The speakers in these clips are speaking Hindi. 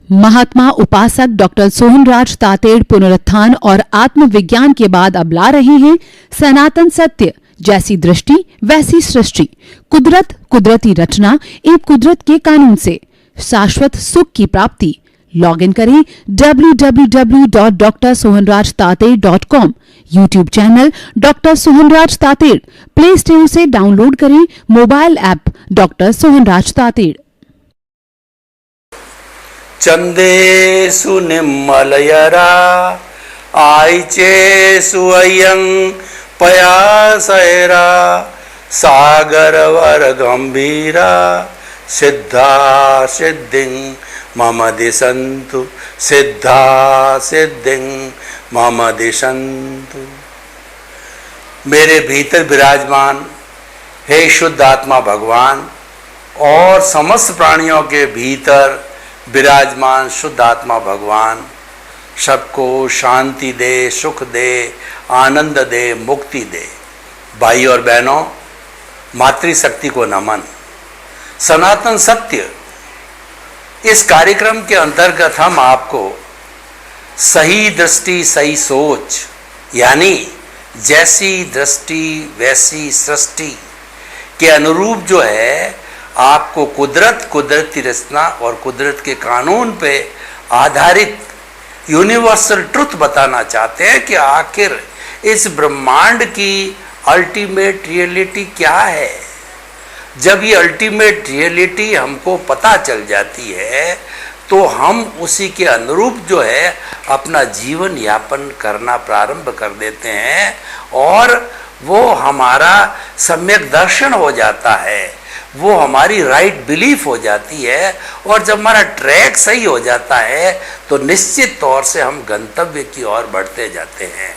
महात्मा उपासक डॉक्टर सोहनराज तातेड़ पुनरुत्थान और आत्मविज्ञान के बाद अब ला रहे हैं सनातन सत्य, जैसी दृष्टि वैसी सृष्टि, कुदरत, कुदरती रचना एवं कुदरत के कानून से शाश्वत सुख की प्राप्ति। लॉगिन करें www.drsohanrajtated.com, YouTube channel doctor Sohanraj Tated, play store से डाउनलोड करें mobile app doctor Sohanraj Tated. चंदेषु निम्मलयरा आइचेषु अयं पयासैरा सागरवर गंभीरा सिद्धा सिद्धिं मम दिशन्तु, सिद्धा सिद्धिं मम दिशन्तु। मेरे भीतर विराजमान हे शुद्ध आत्मा भगवान और समस्त प्राणियों के भीतर विराजमान शुद्ध आत्मा भगवान सबको शांति दे, सुख दे, आनंद दे, मुक्ति दे। भाई और बहनों, मातृशक्ति को नमन। सनातन सत्य इस कार्यक्रम के अंतर्गत हम आपको सही दृष्टि सही सोच, यानी जैसी दृष्टि वैसी सृष्टि के अनुरूप जो है आपको कुदरत, कुदरती रचना और कुदरत के कानून पे आधारित यूनिवर्सल ट्रुथ बताना चाहते हैं कि आखिर इस ब्रह्मांड की अल्टीमेट रियलिटी क्या है। जब ये अल्टीमेट रियलिटी हमको पता चल जाती है तो हम उसी के अनुरूप जो है अपना जीवन यापन करना प्रारंभ कर देते हैं और वो हमारा सम्यक दर्शन हो जाता है, वो हमारी राइट बिलीफ हो जाती है। और जब हमारा ट्रैक सही हो जाता है तो निश्चित तौर से हम गंतव्य की ओर बढ़ते जाते हैं।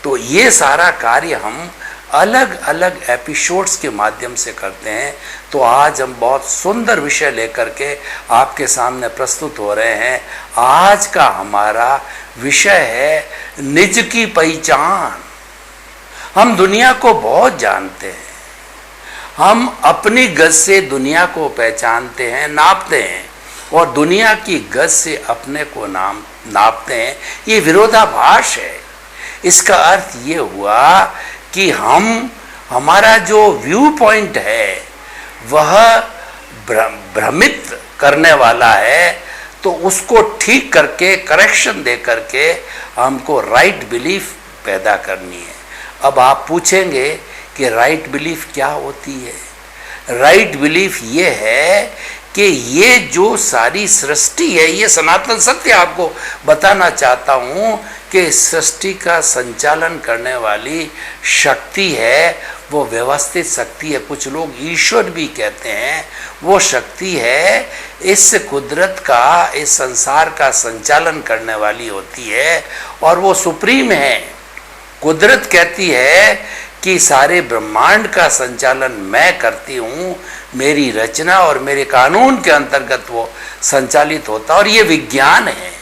तो ये सारा कार्य हम अलग अलग एपिसोड्स के माध्यम से करते हैं। तो आज हम बहुत सुंदर विषय लेकर के आपके सामने प्रस्तुत हो रहे हैं। आज का हमारा विषय है निज की पहचान। हम दुनिया को बहुत जानते हैं, हम अपनी गज से दुनिया को पहचानते हैं, नापते हैं और दुनिया की गज से अपने को नापते हैं। ये विरोधाभास है। इसका अर्थ ये हुआ कि हमारा जो व्यू पॉइंट है वह भ्रमित करने वाला है, तो उसको ठीक करके करेक्शन दे करके हमको राइट बिलीफ पैदा करनी है। अब आप पूछेंगे कि राइट बिलीफ क्या होती है। राइट बिलीफ ये है कि ये जो सारी सृष्टि है, ये सनातन सत्य आपको बताना चाहता हूँ कि सृष्टि का संचालन करने वाली शक्ति है, वो व्यवस्थित शक्ति है। कुछ लोग ईश्वर भी कहते हैं। वो शक्ति है इस कुदरत का, इस संसार का संचालन करने वाली होती है और वो सुप्रीम है। कुदरत कहती है कि सारे ब्रह्मांड का संचालन मैं करती हूँ, मेरी रचना और मेरे कानून के अंतर्गत वो संचालित होता है। और ये विज्ञान है।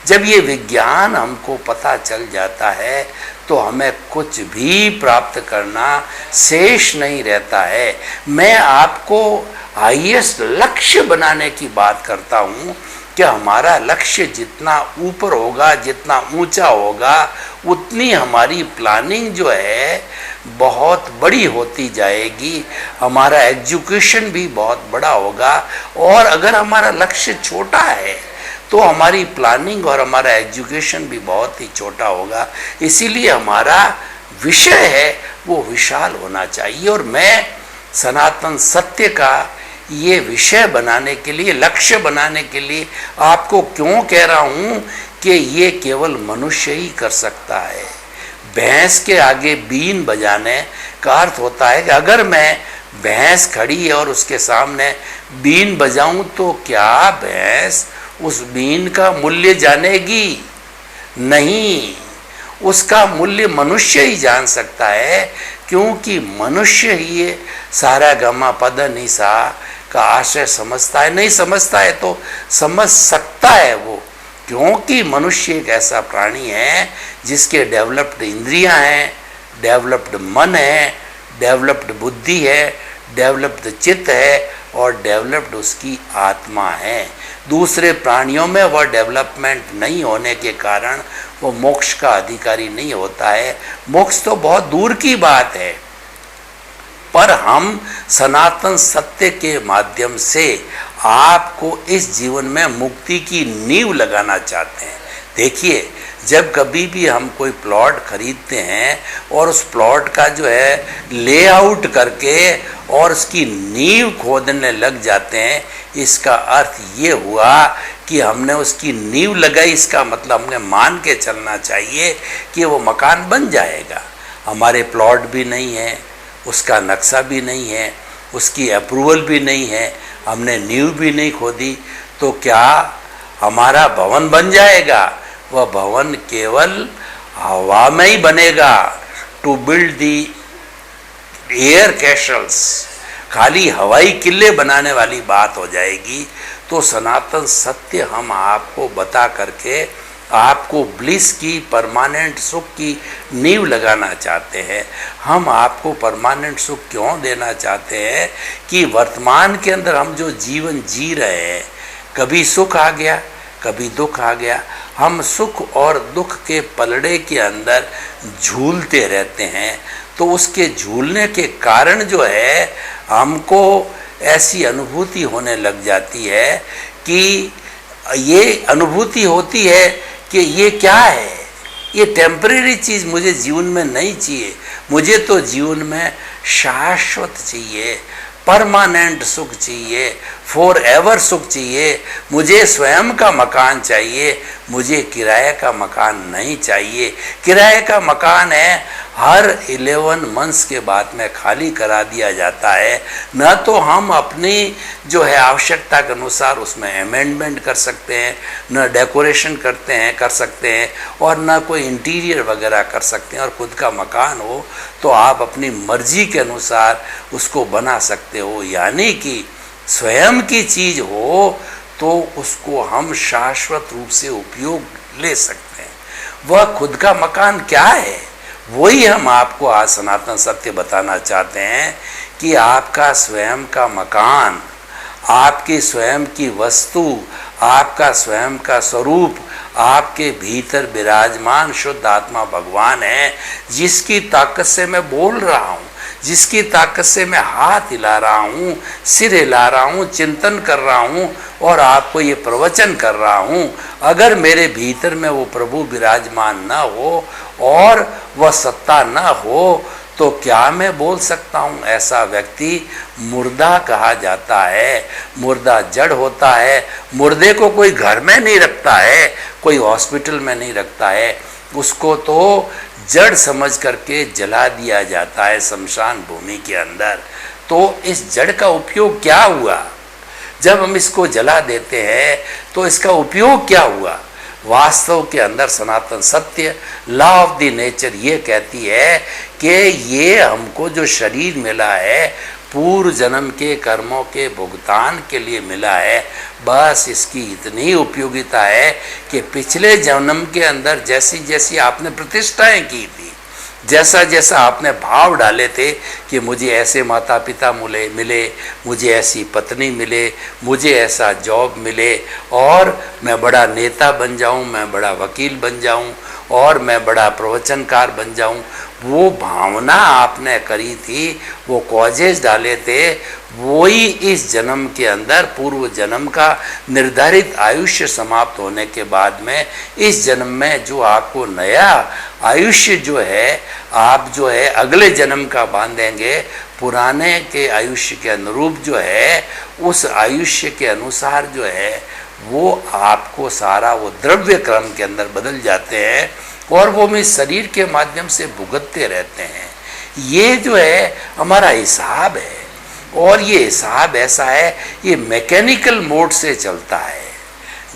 जब ये विज्ञान हमको पता चल जाता है तो हमें कुछ भी प्राप्त करना शेष नहीं रहता है। मैं आपको हाईएस्ट लक्ष्य बनाने की बात करता हूँ कि हमारा लक्ष्य जितना ऊपर होगा, जितना ऊंचा होगा, उतनी हमारी प्लानिंग जो है बहुत बड़ी होती जाएगी। हमारा एजुकेशन भी बहुत बड़ा होगा। और अगर हमारा लक्ष्य छोटा है तो हमारी प्लानिंग और हमारा एजुकेशन भी बहुत ही छोटा होगा। इसीलिए हमारा विषय है वो विशाल होना चाहिए। और मैं सनातन सत्य का ये विषय बनाने के लिए, लक्ष्य बनाने के लिए आपको क्यों कह रहा हूँ कि ये केवल मनुष्य ही कर सकता है। भैंस के आगे बीन बजाने का अर्थ होता है कि अगर मैं भैंस खड़ी है और उसके सामने बीन बजाऊं तो क्या भैंस उस बीन का मूल्य जानेगी? नहीं, उसका मूल्य मनुष्य ही जान सकता है, क्योंकि मनुष्य ही ये सारा गमा पद निसा का आशय समझता है। नहीं समझता है तो समझ सकता है वो, क्योंकि मनुष्य एक ऐसा प्राणी है जिसके डेवलप्ड इंद्रियां हैं, डेवलप्ड मन है, डेवलप्ड बुद्धि है, डेवलप्ड चित्त है और डेवलप्ड उसकी आत्मा है। दूसरे प्राणियों में वह डेवलपमेंट नहीं होने के कारण वो मोक्ष का अधिकारी नहीं होता है। मोक्ष तो बहुत दूर की बात है, पर हम सनातन सत्य के माध्यम से आपको इस जीवन में मुक्ति की नींव लगाना चाहते हैं। देखिए, जब कभी भी हम कोई प्लॉट खरीदते हैं और उस प्लॉट का जो है लेआउट करके और उसकी नींव खोदने लग जाते हैं, इसका अर्थ ये हुआ कि हमने उसकी नींव लगाई। इसका मतलब हमने मान के चलना चाहिए कि वो मकान बन जाएगा। हमारे प्लॉट भी नहीं है, उसका नक्शा भी नहीं है, उसकी अप्रूवल भी नहीं है, हमने नींव भी नहीं खोदी, तो क्या हमारा भवन बन जाएगा? वह भवन केवल हवा में ही बनेगा। टू बिल्ड दी एयर कैशल्स, खाली हवाई किले बनाने वाली बात हो जाएगी। तो सनातन सत्य हम आपको बता करके आपको ब्लिस की, परमानेंट सुख की नींव लगाना चाहते हैं। हम आपको परमानेंट सुख क्यों देना चाहते हैं कि वर्तमान के अंदर हम जो जीवन जी रहे हैं, कभी सुख आ गया, कभी दुख आ गया, हम सुख और दुख के पलड़े के अंदर झूलते रहते हैं। तो उसके झूलने के कारण जो है हमको ऐसी अनुभूति होने लग जाती है कि ये अनुभूति होती है कि ये क्या है, ये टेम्परेरी चीज़ मुझे जीवन में नहीं चाहिए। मुझे तो जीवन में शाश्वत चाहिए, परमानेंट सुख चाहिए, फॉर एवर सुख चाहिए। मुझे स्वयं का मकान चाहिए, मुझे किराए का मकान नहीं चाहिए। किराए का मकान है, हर 11 मंथ्स के बाद में खाली करा दिया जाता है। न तो हम अपनी जो है आवश्यकता के अनुसार उसमें अमेंडमेंट कर सकते हैं, न डेकोरेशन कर सकते हैं, और न कोई इंटीरियर वगैरह कर सकते हैं। और खुद का मकान हो तो आप अपनी मर्जी के अनुसार उसको बना सकते हो। यानी कि स्वयं की चीज़ हो तो उसको हम शाश्वत रूप से उपयोग ले सकते हैं। वह खुद का मकान क्या है, वही हम आपको आज सनातन सत्य बताना चाहते हैं कि आपका स्वयं का मकान, आपकी स्वयं की वस्तु, आपका स्वयं का स्वरूप, आपके भीतर विराजमान शुद्ध आत्मा भगवान है, जिसकी ताकत से मैं बोल रहा हूँ, जिसकी ताकत से मैं हाथ हिला रहा हूँ, सिर हिला रहा हूँ, चिंतन कर रहा हूँ और आपको ये प्रवचन कर रहा हूँ। अगर मेरे भीतर में वो प्रभु विराजमान न हो और वह सत्ता न हो तो क्या मैं बोल सकता हूँ? ऐसा व्यक्ति मुर्दा कहा जाता है। मुर्दा जड़ होता है। मुर्दे को कोई घर में नहीं रखता है, कोई हॉस्पिटल में नहीं रखता है, उसको तो जड़ समझ करके जला दिया जाता है शमशान भूमि के अंदर। तो इस जड़ का उपयोग क्या हुआ? जब हम इसको जला देते हैं तो इसका उपयोग क्या हुआ? वास्तव के अंदर सनातन सत्य, लॉ ऑफ द नेचर ये कहती है कि ये हमको जो शरीर मिला है पूर्व जन्म के कर्मों के भुगतान के लिए मिला है। बस इसकी इतनी उपयोगिता है कि पिछले जन्म के अंदर जैसी जैसी आपने प्रतिष्ठाएं की थी, जैसा जैसा आपने भाव डाले थे कि मुझे ऐसे माता पिता मिले, मुझे ऐसी पत्नी मिले, मुझे ऐसा जॉब मिले और मैं बड़ा नेता बन जाऊं, मैं बड़ा वकील बन जाऊं और मैं बड़ा प्रवचनकार बन जाऊं, वो भावना आपने करी थी, वो कॉजेज डाले थे, वही इस जन्म के अंदर पूर्व जन्म का निर्धारित आयुष्य समाप्त होने के बाद में इस जन्म में जो आपको नया आयुष्य जो है आप जो है अगले जन्म का बांधेंगे, पुराने के आयुष्य के अनुरूप जो है उस आयुष्य के अनुसार जो है वो आपको सारा वो द्रव्य क्रम के अंदर बदल जाते हैं और वो हम इस शरीर के माध्यम से भुगतते रहते हैं। ये जो है हमारा हिसाब है और ये हिसाब ऐसा है, ये मैकेनिकल मोड से चलता है।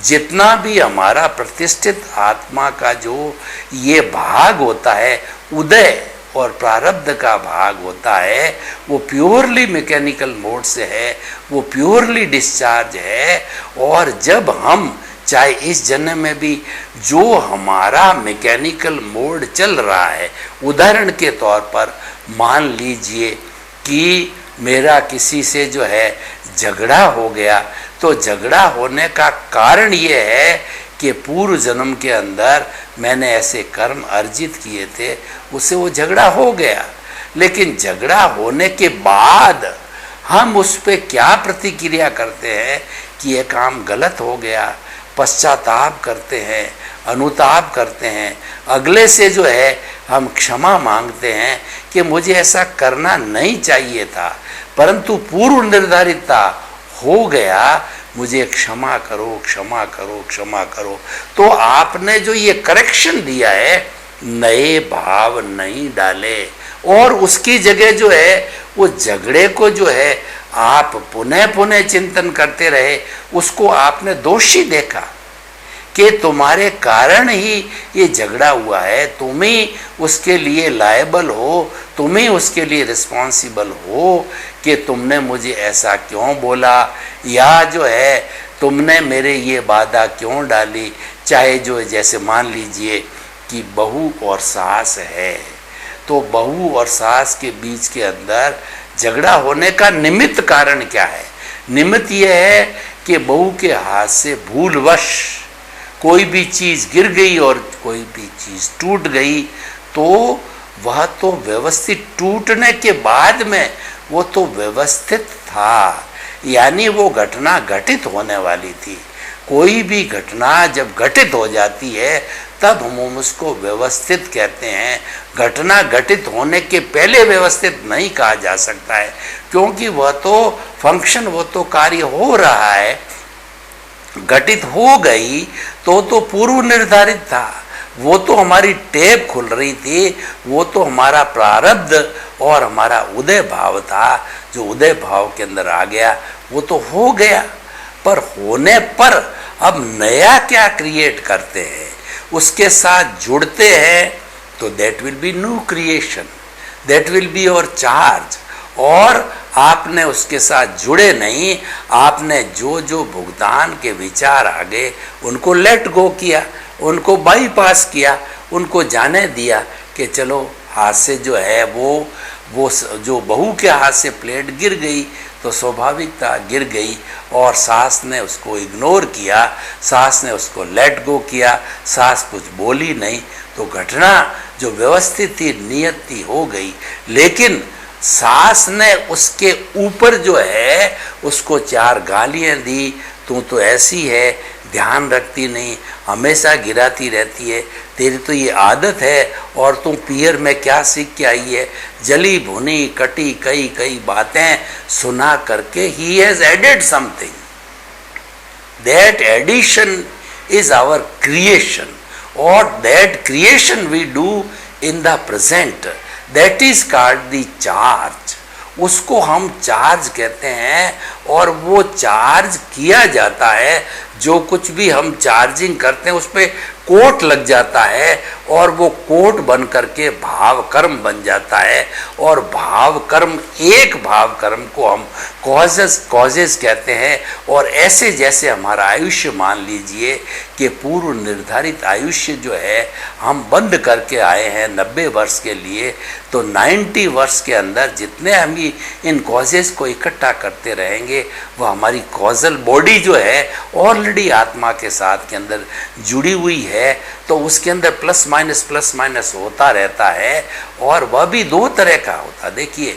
जितना भी हमारा प्रतिष्ठित आत्मा का जो ये भाग होता है, उदय और प्रारब्ध का भाग होता है, वो प्योरली मैकेनिकल मोड से है, वो प्योरली डिस्चार्ज है। और जब हम चाहे इस जन्म में भी जो हमारा मैकेनिकल मोड चल रहा है, उदाहरण के तौर पर मान लीजिए कि मेरा किसी से जो है झगड़ा हो गया, तो झगड़ा होने का कारण ये है कि पूर्व जन्म के अंदर मैंने ऐसे कर्म अर्जित किए थे, उससे वो झगड़ा हो गया। लेकिन झगड़ा होने के बाद हम उस पर क्या प्रतिक्रिया करते हैं कि ये काम गलत हो गया, पश्चाताप करते हैं, अनुताप करते हैं, अगले से जो है हम क्षमा मांगते हैं कि मुझे ऐसा करना नहीं चाहिए था, परंतु पूर्व निर्धारित था, हो गया, मुझे क्षमा करो, क्षमा करो, क्षमा करो। तो आपने जो ये करेक्शन दिया है, नए भाव नहीं डाले और उसकी जगह जो है वो झगड़े को जो है आप पुनः पुनः चिंतन करते रहे, उसको आपने दोषी देखा कि तुम्हारे कारण ही ये झगड़ा हुआ है, तुम ही उसके लिए लायबल हो, तुम ही उसके लिए रिस्पॉन्सिबल हो कि तुमने मुझे ऐसा क्यों बोला, या जो है तुमने मेरे ये बाधा क्यों डाली। चाहे जो जैसे मान लीजिए कि बहू और सास है, तो बहू और सास के बीच के अंदर झगड़ा होने का निमित्त कारण क्या है? निमित्त यह है कि बहू के हाथ से भूलवश कोई भी चीज़ गिर गई और कोई भी चीज़ टूट गई, तो वह तो व्यवस्थित टूटने के बाद में वो तो व्यवस्थित था, यानी वो घटना घटित होने वाली थी। कोई भी घटना जब घटित हो जाती है तब हम उसको व्यवस्थित कहते हैं। घटना घटित होने के पहले व्यवस्थित नहीं कहा जा सकता है, क्योंकि वह तो फंक्शन, वो तो कार्य हो रहा है। घटित हो गई तो पूर्व निर्धारित था, वो तो हमारी टेप खुल रही थी, वो तो हमारा प्रारब्ध और हमारा उदय भाव था, जो उदय भाव के अंदर आ गया वो तो हो गया। पर होने पर अब नया क्या क्रिएट करते हैं, उसके साथ जुड़ते हैं, तो that will be new creation, that will be your charge. और आपने उसके साथ जुड़े नहीं, आपने जो जो भुगतान के विचार आ गए उनको लेट गो किया, उनको बाईपास किया, उनको जाने दिया कि चलो हाथ से जो है वो जो बहू के हाथ से प्लेट गिर गई तो स्वाभाविकता गिर गई, और सास ने उसको इग्नोर किया, सास ने उसको लेट गो किया, सास कुछ बोली नहीं, तो घटना जो व्यवस्थित थी, नियत थी, हो गई। लेकिन सास ने उसके ऊपर जो है उसको 4 गालियां दी, तू तो ऐसी है, ध्यान रखती नहीं, हमेशा गिराती रहती है, तेरी तो ये आदत है, और तू पियर में क्या सीख के आई है, जली भुनी कटी कई कई बातें सुना करके ही has added something. That addition is our creation, और that creation we do in the present, that is called the charge. उसको हम चार्ज कहते हैं, और वो चार्ज किया जाता है, जो कुछ भी हम चार्जिंग करते हैं उस पर कोट लग जाता है, और वो कोट बन करके भाव कर्म बन जाता है, और भाव कर्म, एक भाव कर्म को हम कॉजेस कहते हैं। और ऐसे जैसे हमारा आयुष्य मान लीजिए कि पूर्व निर्धारित आयुष्य जो है हम बंद करके आए हैं 90 वर्ष के लिए, तो 90 वर्ष के अंदर जितने हम इन कॉजेस को इकट्ठा करते रहेंगे, वह हमारी कॉजल बॉडी जो है ऑलरेडी आत्मा के साथ के अंदर जुड़ी हुई है, तो उसके अंदर प्लस माइनस होता रहता है, और वह भी 2 तरह का होता। देखिए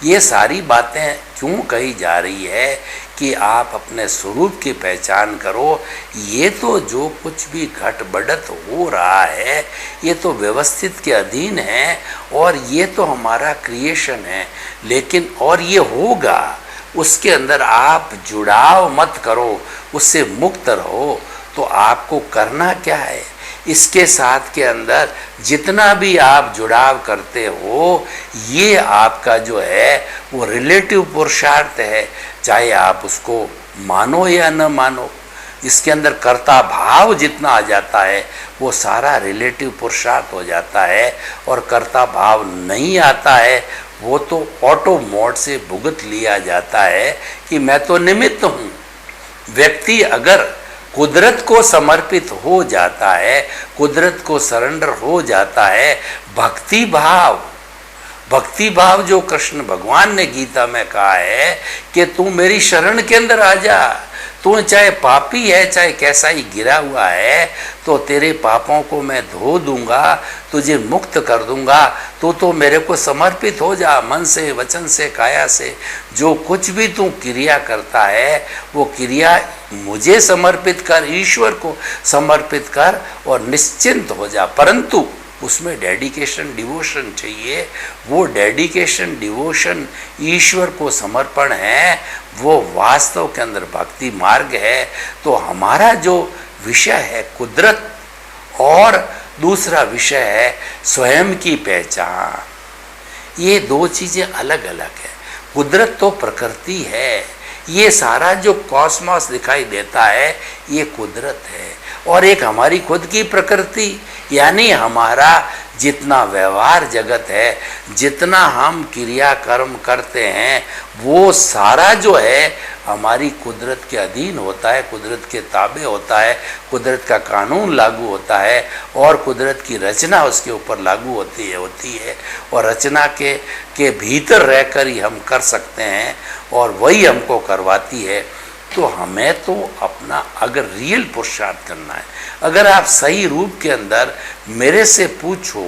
ये सारी बातें क्यों कही जा रही है कि आप अपने स्वरूप की पहचान करो। ये तो जो कुछ भी घट बढ़त हो रहा है ये तो व्यवस्थित के अधीन है, और ये तो हमारा क्रिएशन है, लेकिन और ये होगा, उसके अंदर आप जुड़ाव मत करो, उससे मुक्त रहो। तो आपको करना क्या है, इसके साथ के अंदर जितना भी आप जुड़ाव करते हो, ये आपका जो है वो रिलेटिव पुरुषार्थ है, चाहे आप उसको मानो या न मानो। इसके अंदर कर्ता भाव जितना आ जाता है वो सारा रिलेटिव पुरुषार्थ हो जाता है, और कर्ता भाव नहीं आता है वो तो ऑटो मोड से भुगत लिया जाता है कि मैं तो निमित्त हूँ। व्यक्ति अगर कुदरत को समर्पित हो जाता है, कुदरत को सरेंडर हो जाता है, भक्ति भाव भक्ति भाव जो कृष्ण भगवान ने गीता में कहा है कि तू मेरी शरण के अंदर आ जा, तू चाहे पापी है चाहे कैसा ही गिरा हुआ है, तो तेरे पापों को मैं धो दूंगा, तुझे मुक्त कर दूंगा, तो मेरे को समर्पित हो जा, मन से वचन से काया से जो कुछ भी तू क्रिया करता है वो क्रिया मुझे समर्पित कर, ईश्वर को समर्पित कर और निश्चिंत हो जा। परंतु उसमें डेडिकेशन डिवोशन चाहिए, वो डेडिकेशन डिवोशन ईश्वर को समर्पण है, वो वास्तव के अंदर भक्ति मार्ग है। तो हमारा जो विषय है कुदरत और दूसरा विषय है स्वयं की पहचान, ये दो चीज़ें अलग अलग है। कुदरत तो प्रकृति है, ये सारा जो कॉस्मॉस दिखाई देता है ये कुदरत है, और एक हमारी खुद की प्रकृति, यानी हमारा जितना व्यवहार जगत है, जितना हम क्रिया कर्म करते हैं, वो सारा जो है हमारी कुदरत के अधीन होता है, कुदरत के ताबे होता है, कुदरत का कानून लागू होता है और कुदरत की रचना उसके ऊपर लागू होती है और रचना के भीतर रहकर ही हम कर सकते हैं और वही हमको करवाती है। तो हमें तो अपना अगर रियल पुरुषार्थ करना है, अगर आप सही रूप के अंदर मेरे से पूछो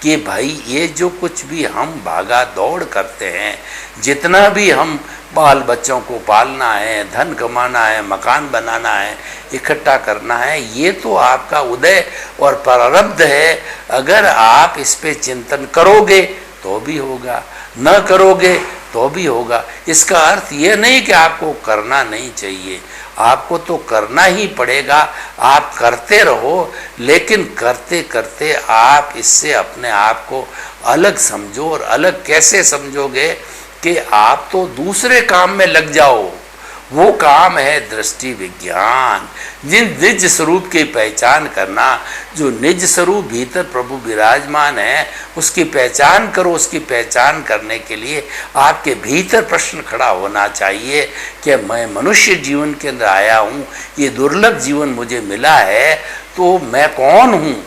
कि भाई ये जो कुछ भी हम भागा दौड़ करते हैं, जितना भी हम बाल बच्चों को पालना है, धन कमाना है, मकान बनाना है, इकट्ठा करना है, ये तो आपका उदय और प्रारब्ध है। अगर आप इस पे चिंतन करोगे तो भी होगा, न करोगे तो भी होगा। इसका अर्थ ये नहीं कि आपको करना नहीं चाहिए, आपको तो करना ही पड़ेगा, आप करते रहो, लेकिन करते करते आप इससे अपने आप को अलग समझो। और अलग कैसे समझोगे कि आप तो दूसरे काम में लग जाओ, वो काम है दृष्टि विज्ञान, जिन निज स्वरूप की पहचान करना, जो निज स्वरूप भीतर प्रभु विराजमान है उसकी पहचान करो। उसकी पहचान करने के लिए आपके भीतर प्रश्न खड़ा होना चाहिए कि मैं मनुष्य जीवन के अंदर आया हूँ, ये दुर्लभ जीवन मुझे मिला है, तो मैं कौन हूँ,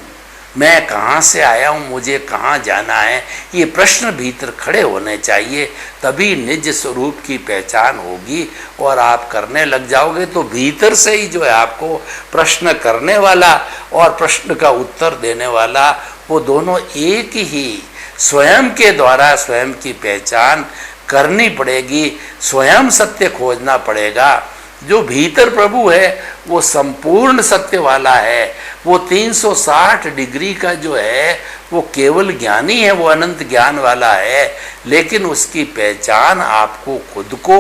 मैं कहाँ से आया हूँ, मुझे कहाँ जाना है, ये प्रश्न भीतर खड़े होने चाहिए। तभी निज स्वरूप की पहचान होगी और आप करने लग जाओगे। तो भीतर से ही जो है आपको प्रश्न करने वाला और प्रश्न का उत्तर देने वाला, वो दोनों एक ही स्वयं के द्वारा स्वयं की पहचान करनी पड़ेगी, स्वयं सत्य खोजना पड़ेगा। जो भीतर प्रभु है वो संपूर्ण सत्य वाला है, वो 360 डिग्री का जो है वो केवल ज्ञानी है, वो अनंत ज्ञान वाला है। लेकिन उसकी पहचान आपको खुद को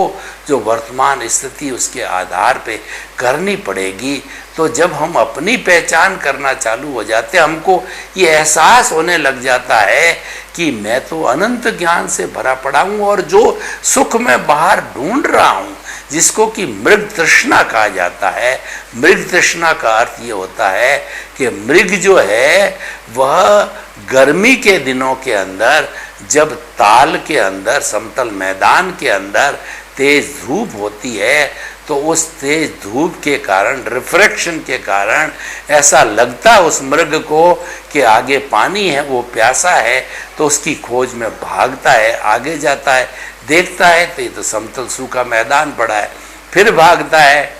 जो वर्तमान स्थिति उसके आधार पे करनी पड़ेगी। तो जब हम अपनी पहचान करना चालू हो जाते, हमको ये एहसास होने लग जाता है कि मैं तो अनंत ज्ञान से भरा पड़ा हूँ और जो सुख मैं बाहर ढूंढ रहा हूँ, जिसको कि मृग तृष्णा कहा जाता है। मृग तृष्णा का अर्थ ये होता है कि मृग जो है वह गर्मी के दिनों के अंदर, जब ताल के अंदर समतल मैदान के अंदर तेज धूप होती है, तो उस तेज धूप के कारण, रिफ्रैक्शन के कारण ऐसा लगता है उस मृग को कि आगे पानी है, वो प्यासा है, तो उसकी खोज में भागता है, आगे जाता है, देखता है तो ये तो समतल सूखा मैदान पड़ा है, फिर भागता है,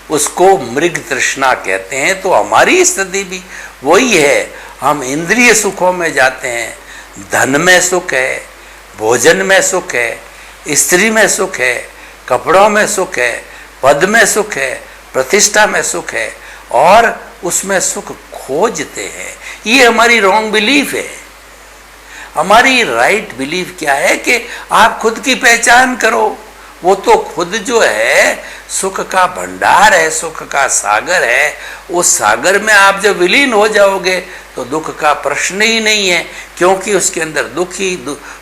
उसको मृग तृष्णा कहते हैं। तो हमारी स्थिति भी वही है, हम इंद्रिय सुखों में जाते हैं, धन में सुख है, भोजन में सुख है, स्त्री में सुख है, कपड़ों में सुख है, पद में सुख है, प्रतिष्ठा में सुख है, और उसमें सुख खोजते हैं। ये हमारी रॉन्ग बिलीफ है। हमारी राइट बिलीफ क्या है कि आप खुद की पहचान करो, वो तो खुद जो है सुख का भंडार है, सुख का सागर है। उस सागर में आप जब विलीन हो जाओगे तो दुख का प्रश्न ही नहीं है, क्योंकि उसके अंदर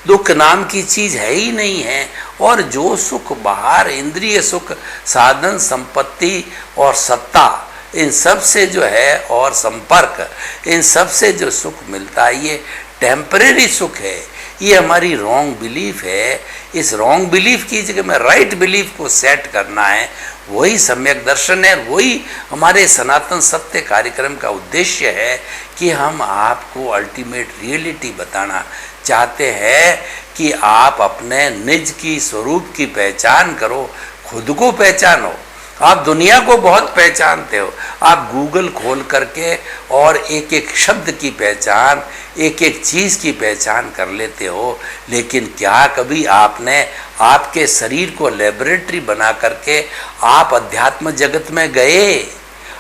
दुख नाम की चीज है ही नहीं है। और जो सुख बाहर, इंद्रिय सुख, साधन संपत्ति और सत्ता, इन सब से जो है, और संपर्क, इन सब से जो सुख मिलता है ये टेम्परेरी सुख है। ये हमारी रॉन्ग बिलीफ है। इस रॉन्ग बिलीफ की जगह में राइट बिलीफ को सेट करना है, वही सम्यक दर्शन है। वही हमारे सनातन सत्य कार्यक्रम का उद्देश्य है कि हम आपको अल्टीमेट रियलिटी बताना चाहते हैं कि आप अपने निज की स्वरूप की पहचान करो, खुद को पहचानो। आप दुनिया को बहुत पहचानते हो, आप गूगल खोल करके और एक एक शब्द की पहचान, एक एक चीज़ की पहचान कर लेते हो, लेकिन क्या कभी आपने आपके शरीर को लेबोरेटरी बना करके आप अध्यात्म जगत में गए?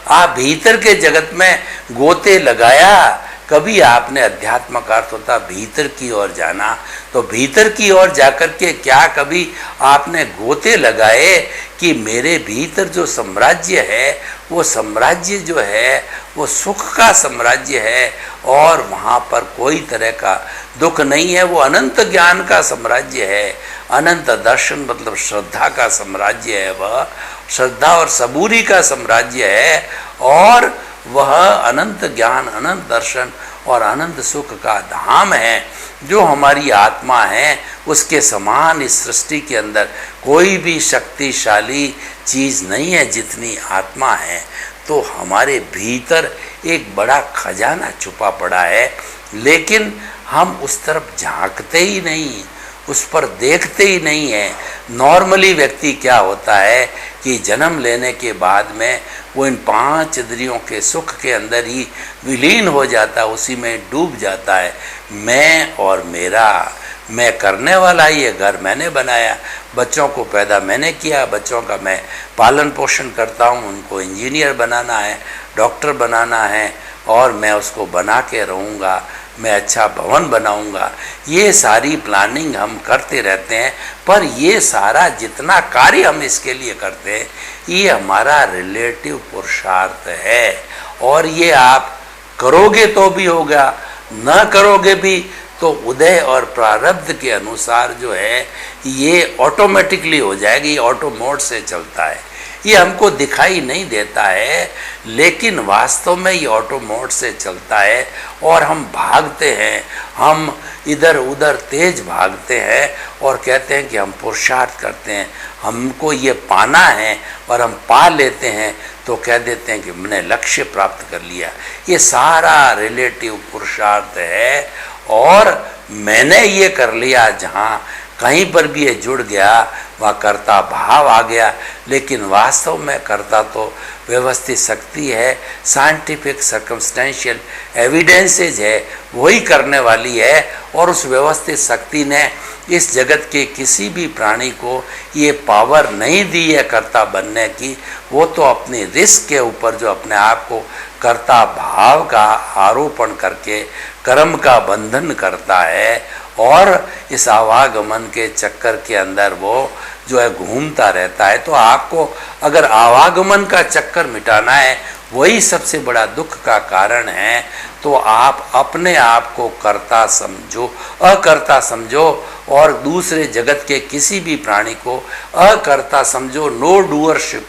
आप भीतर के जगत में गोते लगाया? कभी आपने अध्यात्म का अर्थ होता भीतर की ओर जाना, तो भीतर की ओर जाकर के क्या कभी आपने गोते लगाए कि मेरे भीतर जो साम्राज्य है वो साम्राज्य जो है वो सुख का साम्राज्य है और वहाँ पर कोई तरह का दुख नहीं है, वो अनंत ज्ञान का साम्राज्य है, अनंत दर्शन मतलब श्रद्धा का साम्राज्य है, वह श्रद्धा और सबूरी का साम्राज्य है और वह अनंत ज्ञान, अनंत दर्शन और अनंत सुख का धाम है। जो हमारी आत्मा है उसके समान इस सृष्टि के अंदर कोई भी शक्तिशाली चीज़ नहीं है जितनी आत्मा है। तो हमारे भीतर एक बड़ा खजाना छुपा पड़ा है, लेकिन हम उस तरफ झांकते ही नहीं, उस पर देखते ही नहीं है। नॉर्मली व्यक्ति क्या होता है कि जन्म लेने के बाद में वो इन 5 इंद्रियों के सुख के अंदर ही विलीन हो जाता है, उसी में डूब जाता है। मैं और मेरा, मैं करने वाला, ये घर मैंने बनाया, बच्चों को पैदा मैंने किया, बच्चों का मैं पालन पोषण करता हूँ, उनको इंजीनियर बनाना है, डॉक्टर बनाना है और मैं उसको बना के रहूँगा, मैं अच्छा भवन बनाऊंगा। ये सारी प्लानिंग हम करते रहते हैं, पर ये सारा जितना कार्य हम इसके लिए करते हैं ये हमारा रिलेटिव पुरुषार्थ है और ये आप करोगे तो भी होगा, न करोगे भी तो उदय और प्रारब्ध के अनुसार जो है ये ऑटोमेटिकली हो जाएगी, ये ऑटो मोड से चलता है। ये हमको दिखाई नहीं देता है, लेकिन वास्तव में ये ऑटो मोड से चलता है और हम भागते हैं, हम इधर उधर तेज भागते हैं और कहते हैं कि हम पुरुषार्थ करते हैं, हमको ये पाना है और हम पा लेते हैं तो कह देते हैं कि मैंने लक्ष्य प्राप्त कर लिया। ये सारा रिलेटिव पुरुषार्थ है और मैंने ये कर लिया, जहाँ कहीं पर भी ये जुड़ गया वह कर्ता भाव आ गया, लेकिन वास्तव में कर्ता तो व्यवस्थित शक्ति है, साइंटिफिक सर्कमस्टेंशियल एविडेंसेज है, वही करने वाली है। और उस व्यवस्थित शक्ति ने इस जगत के किसी भी प्राणी को ये पावर नहीं दी है कर्ता बनने की। वो तो अपनी रिस्क के ऊपर जो अपने आप को कर्ता भाव का आरोपण करके कर्म का बंधन करता है और इस आवागमन के चक्कर के अंदर वो जो है घूमता रहता है। तो आपको अगर आवागमन का चक्कर मिटाना है, वही सबसे बड़ा दुख का कारण है, तो आप अपने आप को कर्ता समझो, अकर्ता समझो और दूसरे जगत के किसी भी प्राणी को अकर्ता समझो। नो डूअरशिप,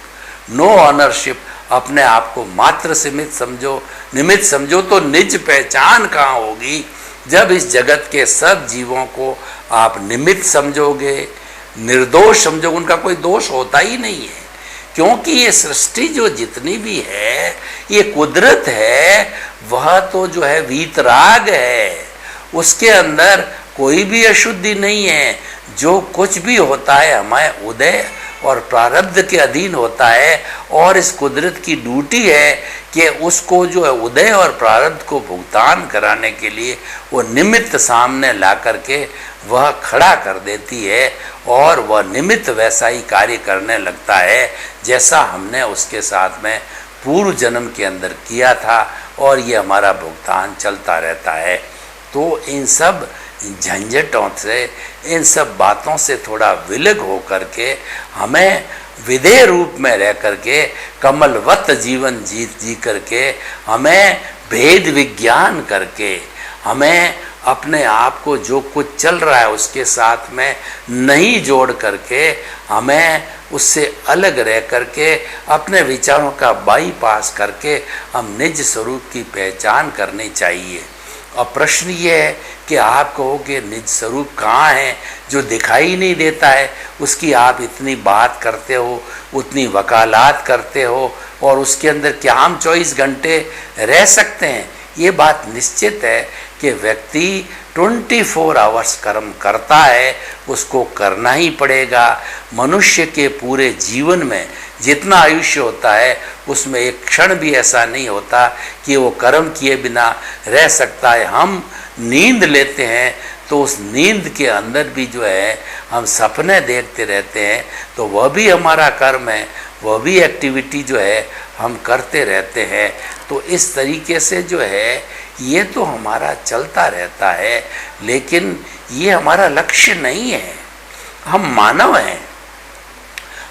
नो ऑनरशिप, अपने आप को मात्र सीमित समझो, निमित्त समझो। तो निज पहचान कहाँ होगी? जब इस जगत के सब जीवों को आप निमित्त समझोगे, निर्दोष समझोगे, उनका कोई दोष होता ही नहीं है, क्योंकि ये सृष्टि जो जितनी भी है ये कुदरत है, वह तो जो है वीतराग है, उसके अंदर कोई भी अशुद्धि नहीं है। जो कुछ भी होता है हमारे उदय और प्रारब्ध के अधीन होता है और इस कुदरत की ड्यूटी है कि उसको जो है उदय और प्रारब्ध को भुगतान कराने के लिए वो निमित्त सामने ला करके वह खड़ा कर देती है और वह निमित्त वैसा ही कार्य करने लगता है जैसा हमने उसके साथ में पूर्व जन्म के अंदर किया था, और ये हमारा भुगतान चलता रहता है। तो इन सब झंझटों से, इन सब बातों से थोड़ा विलग हो करके हमें विधेय रूप में रह करके कमलवत जीवन जी करके हमें भेद विज्ञान करके हमें अपने आप को जो कुछ चल रहा है उसके साथ में नहीं जोड़ करके हमें उससे अलग रह करके अपने विचारों का बाईपास करके हम निज स्वरूप की पहचान करनी चाहिए। और प्रश्न ये है कि आप कहोगे निज स्वरूप कहाँ है जो दिखाई नहीं देता है, उसकी आप इतनी बात करते हो, उतनी वकालत करते हो और उसके अंदर क्या हम 24 घंटे रह सकते हैं? ये बात निश्चित है कि व्यक्ति 24 आवर्स कर्म करता है उसको करना ही पड़ेगा। मनुष्य के पूरे जीवन में जितना आयुष्य होता है उसमें एक क्षण भी ऐसा नहीं होता कि वो कर्म किए बिना रह सकता है। हम नींद लेते हैं तो उस नींद के अंदर भी जो है हम सपने देखते रहते हैं, तो वह भी हमारा कर्म है, वह भी एक्टिविटी जो है हम करते रहते हैं। तो इस तरीके से जो है ये तो हमारा चलता रहता है, लेकिन ये हमारा लक्ष्य नहीं है। हम मानव हैं,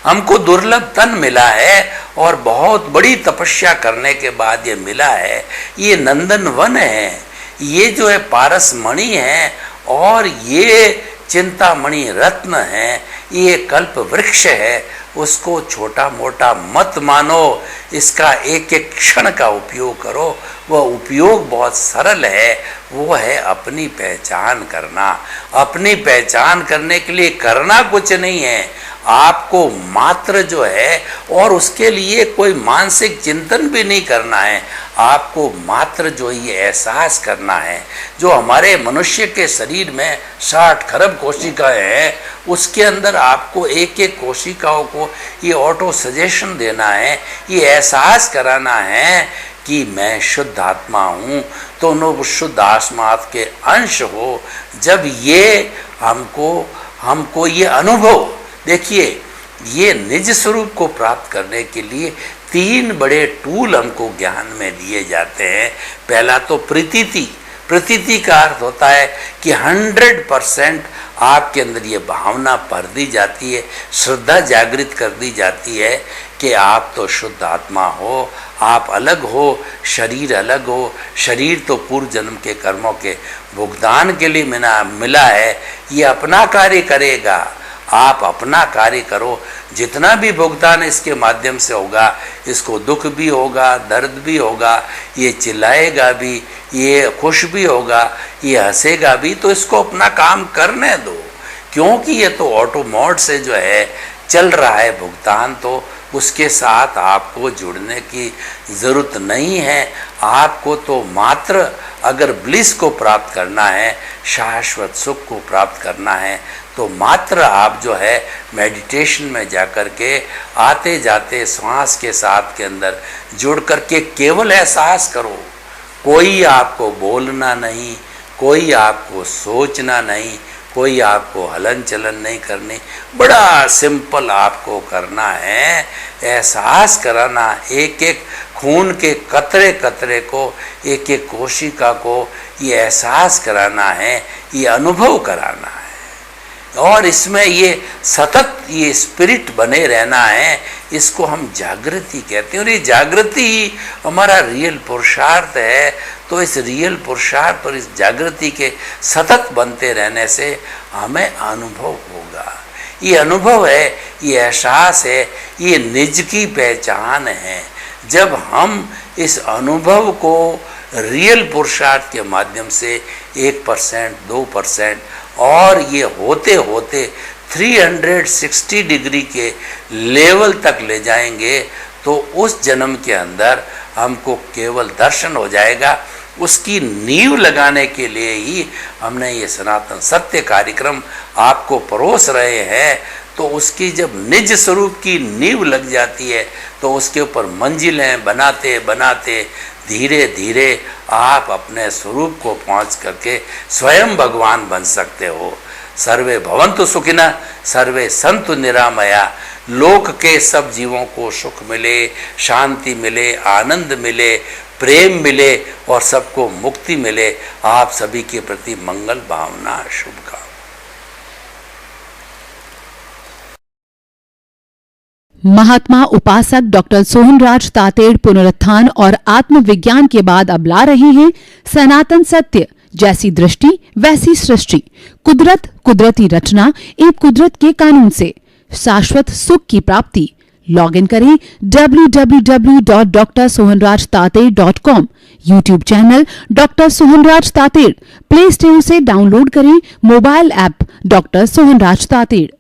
हमको दुर्लभ तन मिला है और बहुत बड़ी तपस्या करने के बाद ये मिला है। ये नंदन वन है, ये जो है पारस मणि है और ये चिंतामणि रत्न है, ये कल्प वृक्ष है। उसको छोटा मोटा मत मानो, इसका एक एक क्षण का उपयोग करो। वह उपयोग बहुत सरल है, वो है अपनी पहचान करना। अपनी पहचान करने के लिए करना कुछ नहीं है, आपको मात्र जो है, और उसके लिए कोई मानसिक चिंतन भी नहीं करना है, आपको मात्र जो ये एहसास करना है। जो हमारे मनुष्य के शरीर में 60 खरब कोशिकाएं हैं, उसके अंदर आपको एक एक कोशिकाओं को ये ऑटो सजेशन देना है, ये एहसास कराना है कि मैं शुद्ध आत्मा हूँ, तो नो शुद्ध आत्मा के अंश हो। जब ये हमको ये अनुभव, देखिए ये निज स्वरूप को प्राप्त करने के लिए 3 बड़े टूल हमको ज्ञान में दिए जाते हैं। पहला तो प्रतीति। प्रतीति का अर्थ होता है कि 100% आपके अंदर ये भावना भर दी जाती है, श्रद्धा जागृत कर दी जाती है कि आप तो शुद्ध आत्मा हो, आप अलग हो, शरीर अलग हो। शरीर तो पूर्व जन्म के कर्मों के भुगतान के लिए मिला है, ये अपना कार्य करेगा। आप अपना कार्य करो, जितना भी भुगतान इसके माध्यम से होगा, इसको दुख भी होगा, दर्द भी होगा, ये चिल्लाएगा भी, ये खुश भी होगा, ये हंसेगा भी, तो इसको अपना काम करने दो, क्योंकि ये तो ऑटो मोड से जो है चल रहा है भुगतान, तो उसके साथ आपको जुड़ने की ज़रूरत नहीं है। आपको तो मात्र अगर ब्लिस को प्राप्त करना है, शाश्वत सुख को प्राप्त करना है, तो मात्र आप जो है मेडिटेशन में जाकर के आते जाते श्वास के साथ के अंदर जुड़ करके केवल एहसास करो। कोई आपको बोलना नहीं, कोई आपको सोचना नहीं, कोई आपको हलन चलन नहीं करनी, बड़ा सिंपल आपको करना है। एहसास कराना, एक एक खून के कतरे कतरे को, एक एक कोशिका को ये एहसास कराना है, ये अनुभव कराना है, और इसमें ये सतत ये स्पिरिट बने रहना है। इसको हम जागृति कहते हैं, और ये जागृति ही हमारा रियल पुरुषार्थ है। तो इस रियल पुरुषार्थ और इस जागृति के सतत बनते रहने से हमें अनुभव होगा। ये अनुभव है, ये एहसास है, ये निज की पहचान है। जब हम इस अनुभव को रियल पुरुषार्थ के माध्यम से 1%, 2% और ये होते होते 360 डिग्री के लेवल तक ले जाएंगे, तो उस जन्म के अंदर हमको केवल दर्शन हो जाएगा। उसकी नींव लगाने के लिए ही हमने ये सनातन सत्य कार्यक्रम आपको परोस रहे हैं। तो उसकी जब निज स्वरूप की नींव लग जाती है, तो उसके ऊपर मंजिलें बनाते बनाते धीरे धीरे आप अपने स्वरूप को पहुंच करके स्वयं भगवान बन सकते हो। सर्वे भवन्तु सुखिनः, सर्वे सन्तु निरामया। लोक के सब जीवों को सुख मिले, शांति मिले, आनंद मिले, प्रेम मिले और सबको मुक्ति मिले। आप सभी के प्रति मंगल भावना, शुभकामना। महात्मा उपासक डॉक्टर सोहनराज तातेड़ पुनरुत्थान और आत्मविज्ञान के बाद अब ला रहे हैं सनातन सत्य। जैसी दृष्टि वैसी सृष्टि, कुदरत कुदरती रचना एक कुदरत के कानून से शाश्वत सुख की प्राप्ति। लॉग इन करें www.drsohanrajtated.com। YouTube channel doctor Sohanraj Tated. Play store से डाउनलोड करें mobile app doctor Sohanraj Tated.